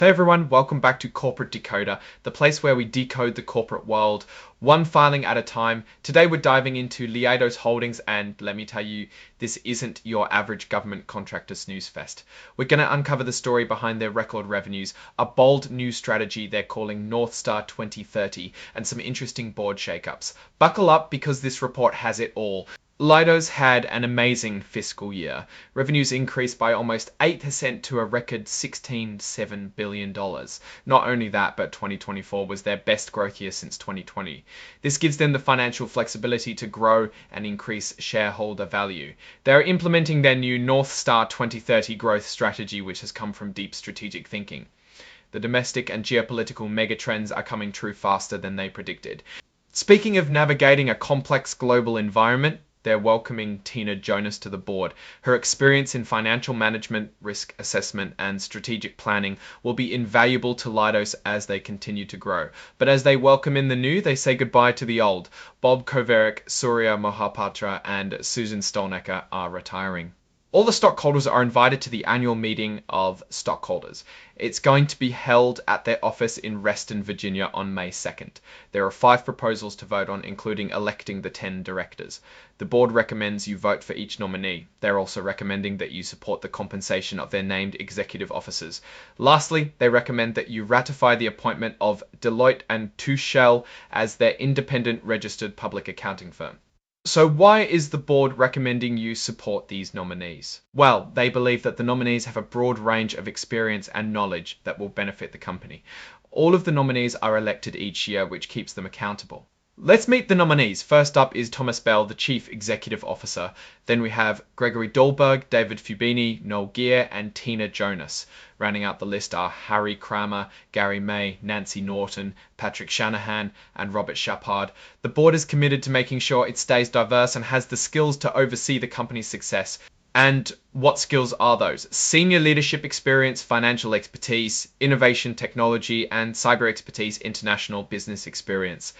Hey everyone, welcome back to Corporate Decoder, the place where we decode the corporate world, one filing at a time. Today we're diving into Leidos Holdings, and let me tell you, this isn't your average government contractor snooze fest. We're going to uncover the story behind their record revenues, a bold new strategy they're calling North Star 2030, and some interesting board shakeups. Buckle up because this report has it all. Leidos had an amazing fiscal year. Revenues increased by almost 8% to a record $16.7 billion. Not only that, but 2024 was their best growth year since 2020. This gives them the financial flexibility to grow and increase shareholder value. They're implementing their new North Star 2030 growth strategy, which has come from deep strategic thinking. The domestic and geopolitical megatrends are coming true faster than they predicted. Speaking of navigating a complex global environment, they're welcoming Tina Jonas to the board. Her experience in financial management, risk assessment, and strategic planning will be invaluable to Leidos as they continue to grow. But as they welcome in the new, they say goodbye to the old. Bob Koverick, Surya Mohapatra, and Susan Stolnecker are retiring. All the stockholders are invited to the annual meeting of stockholders. It's going to be held at their office in Reston, Virginia on May 2nd. There are 5 proposals to vote on, including electing the 10 directors. The board recommends you vote for each nominee. They're also recommending that you support the compensation of their named executive officers. Lastly, they recommend that you ratify the appointment of Deloitte and Touche as their independent registered public accounting firm. So why is the board recommending you support these nominees? Well, they believe that the nominees have a broad range of experience and knowledge that will benefit the company. All of the nominees are elected each year, which keeps them accountable. Let's meet the nominees. First up is Thomas Bell, the Chief Executive Officer. Then we have Gregory Dahlberg, David Fubini, Noel Gear, and Tina Jonas. Rounding out the list are Harry Kramer, Gary May, Nancy Norton, Patrick Shanahan, and Robert Shapard. The board is committed to making sure it stays diverse and has the skills to oversee the company's success. And what skills are those? Senior leadership experience, financial expertise, innovation technology, and cyber expertise, international business experience.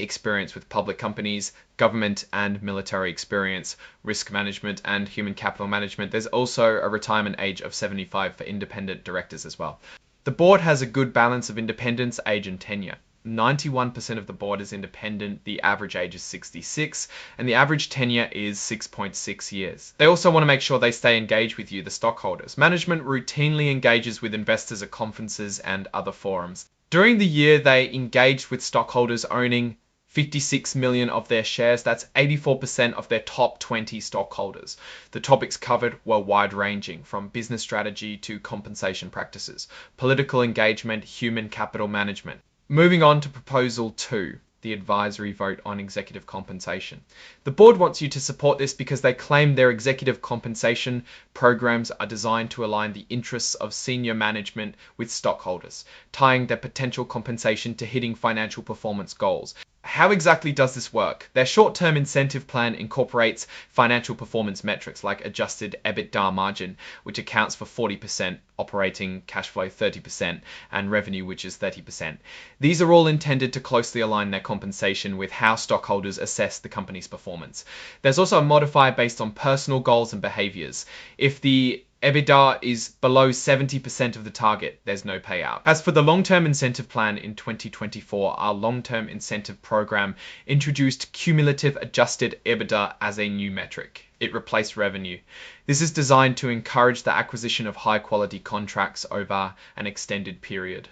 Experience with public companies, government and military experience, risk management, and human capital management. There's also a retirement age of 75 for independent directors as well. The board has a good balance of independence, age, and tenure. 91% of the board is independent, the average age is 66, and the average tenure is 6.6 years. They also want to make sure they stay engaged with you, the stockholders. Management routinely engages with investors at conferences and other forums. During the year, they engaged with stockholders owning 56 million of their shares. That's 84% of their top 20 stockholders. The topics covered were wide-ranging, from business strategy to compensation practices, political engagement, human capital management. Moving on to Proposal 2, the advisory vote on executive compensation. The board wants you to support this because they claim their executive compensation programs are designed to align the interests of senior management with stockholders, tying their potential compensation to hitting financial performance goals. How exactly does this work? Their short-term incentive plan incorporates financial performance metrics like adjusted EBITDA margin, which accounts for 40%, operating cash flow 30%, and revenue, which is 30%. These are all intended to closely align their compensation with how stockholders assess the company's performance. There's also a modifier based on personal goals and behaviors. If the EBITDA is below 70% of the target, there's no payout. As for the long-term incentive plan in 2024, our long-term incentive program introduced cumulative adjusted EBITDA as a new metric. It replaced revenue. This is designed to encourage the acquisition of high-quality contracts over an extended period.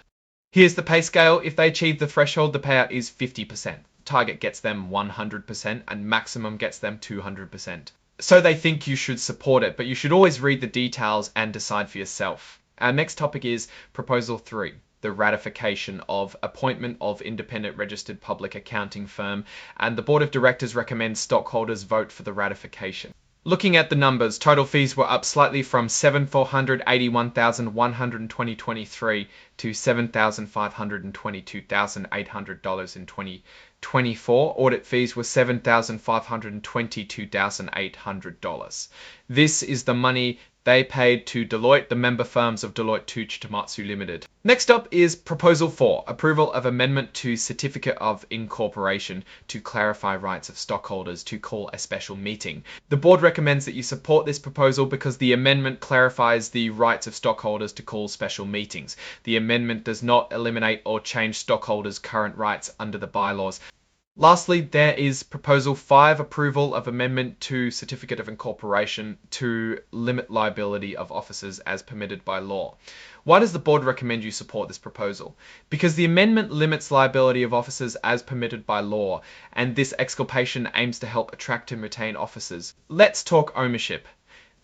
Here's the pay scale. If they achieve the threshold, the payout is 50%. Target gets them 100%, and maximum gets them 200%. So they think you should support it, but you should always read the details and decide for yourself. Our next topic is Proposal 3, the ratification of appointment of independent registered public accounting firm, and the board of directors recommends stockholders vote for the ratification. Looking at the numbers, total fees were up slightly from $7,481,100 in 2023 to $7,522,800 in 2024. Audit fees were $7,522,800. This is the money They paid to Deloitte, the member firms of Deloitte Touche Tohmatsu Limited. Next up is Proposal 4, approval of amendment to Certificate of Incorporation to clarify rights of stockholders to call a special meeting. The board recommends that you support this proposal because the amendment clarifies the rights of stockholders to call special meetings. The amendment does not eliminate or change stockholders' current rights under the bylaws. Lastly, there is Proposal 5, approval of amendment to Certificate of Incorporation to limit liability of officers as permitted by law. Why does the board recommend you support this proposal? Because the amendment limits liability of officers as permitted by law, and this exculpation aims to help attract and retain officers. Let's talk ownership.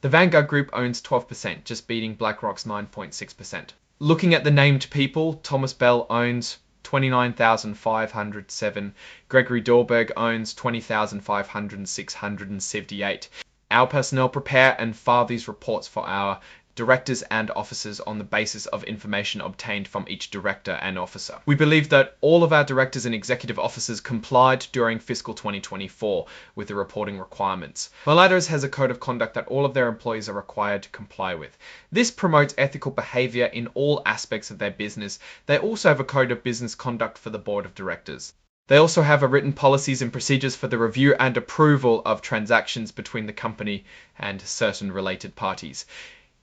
The Vanguard Group owns 12%, just beating BlackRock's 9.6%. Looking at the named people, Thomas Bell owns 29,507. Gregory Dahlberg owns 20,578. Our personnel prepare and file these reports for our directors and officers on the basis of information obtained from each director and officer. We believe that all of our directors and executive officers complied during fiscal 2024 with the reporting requirements. Leidos has a code of conduct that all of their employees are required to comply with. This promotes ethical behavior in all aspects of their business. They also have a code of business conduct for the board of directors. They also have written policies and procedures for the review and approval of transactions between the company and certain related parties.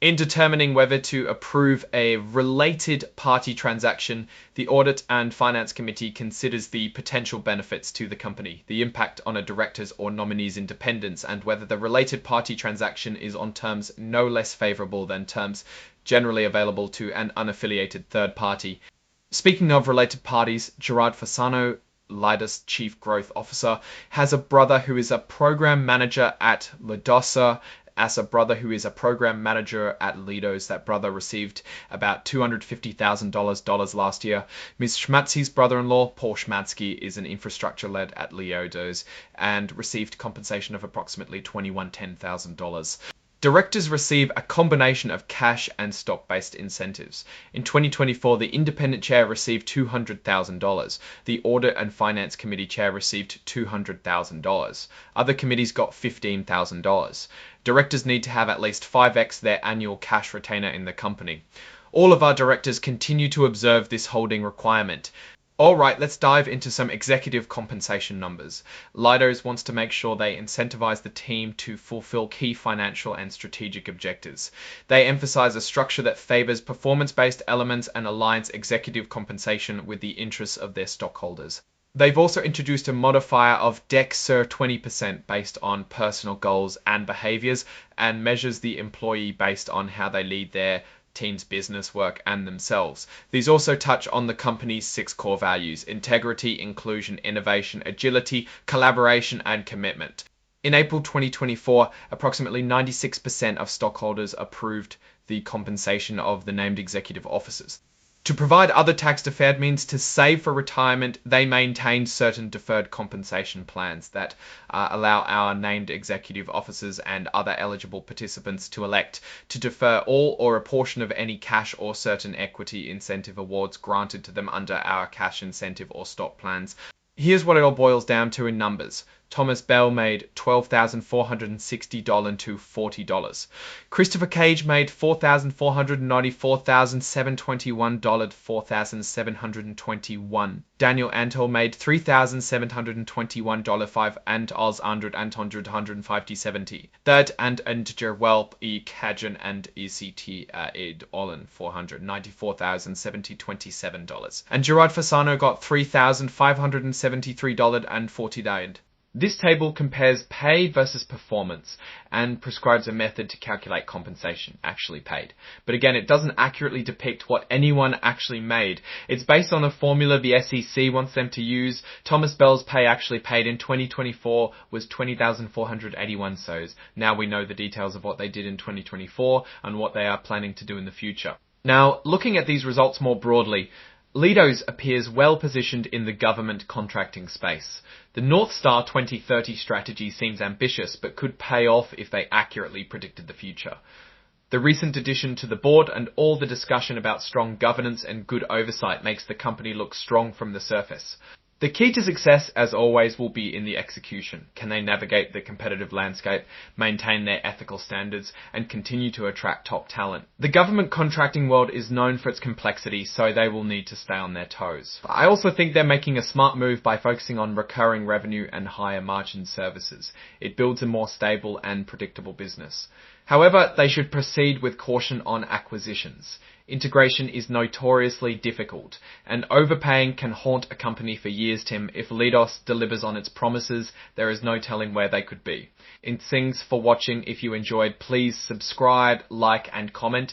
In determining whether to approve a related party transaction, the Audit and Finance Committee considers the potential benefits to the company, the impact on a director's or nominee's independence, and whether the related party transaction is on terms no less favorable than terms generally available to an unaffiliated third party. Speaking of related parties, Gerard Fasano, Leidos Chief Growth Officer, has a brother who is a program manager at Leidos. As a brother who is a program manager at Leidos, that brother received about $250,000 last year. Ms. Schmatzy's brother-in-law, Paul Schmatsky, is an infrastructure-led at Leidos and received compensation of approximately $21,000. Directors receive a combination of cash and stock-based incentives. In 2024, the independent chair received $200,000. The Audit and Finance Committee chair received $200,000. Other committees got $15,000. Directors need to have at least 5x their annual cash retainer in the company. All of our directors continue to observe this holding requirement. Alright, let's dive into some executive compensation numbers. Leidos wants to make sure they incentivize the team to fulfill key financial and strategic objectives. They emphasize a structure that favors performance-based elements and aligns executive compensation with the interests of their stockholders. They've also introduced a modifier of DEC Sir 20% based on personal goals and behaviors, and measures the employee based on how they lead their team's business work and themselves. These also touch on the company's 6 core values: integrity, inclusion, innovation, agility, collaboration, and commitment. In April 2024, approximately 96% of stockholders approved the compensation of the named executive officers. To provide other tax-deferred means to save for retirement, they maintain certain deferred compensation plans that allow our named executive officers and other eligible participants to elect to defer all or a portion of any cash or certain equity incentive awards granted to them under our cash incentive or stock plans. Here's what it all boils down to in numbers. Thomas Bell made $12,460 to $40. Christopher Cage made $4,494,721 $4,721. Daniel Antle made $3,721 and Oz $157. Third and integer Welp E Kajan and ECT Id Olin $494,027. And Gerard Fasano got $3,573.49. This table compares pay versus performance and prescribes a method to calculate compensation actually paid. But again, it doesn't accurately depict what anyone actually made. It's based on a formula the SEC wants them to use. Thomas Bell's pay actually paid in 2024 was $20,481 so's. Now we know the details of what they did in 2024 and what they are planning to do in the future. Now, looking at these results more broadly, Leidos appears well positioned in the government contracting space. The North Star 2030 strategy seems ambitious, but could pay off if they accurately predicted the future. The recent addition to the board and all the discussion about strong governance and good oversight makes the company look strong from the surface. The key to success, as always, will be in the execution. Can they navigate the competitive landscape, maintain their ethical standards, and continue to attract top talent? The government contracting world is known for its complexity, so they will need to stay on their toes. I also think they're making a smart move by focusing on recurring revenue and higher margin services. It builds a more stable and predictable business. However, they should proceed with caution on acquisitions. Integration is notoriously difficult, and overpaying can haunt a company for years, Tim. If Leidos delivers on its promises, there is no telling where they could be. Thanks for watching. If you enjoyed, please subscribe, like, and comment.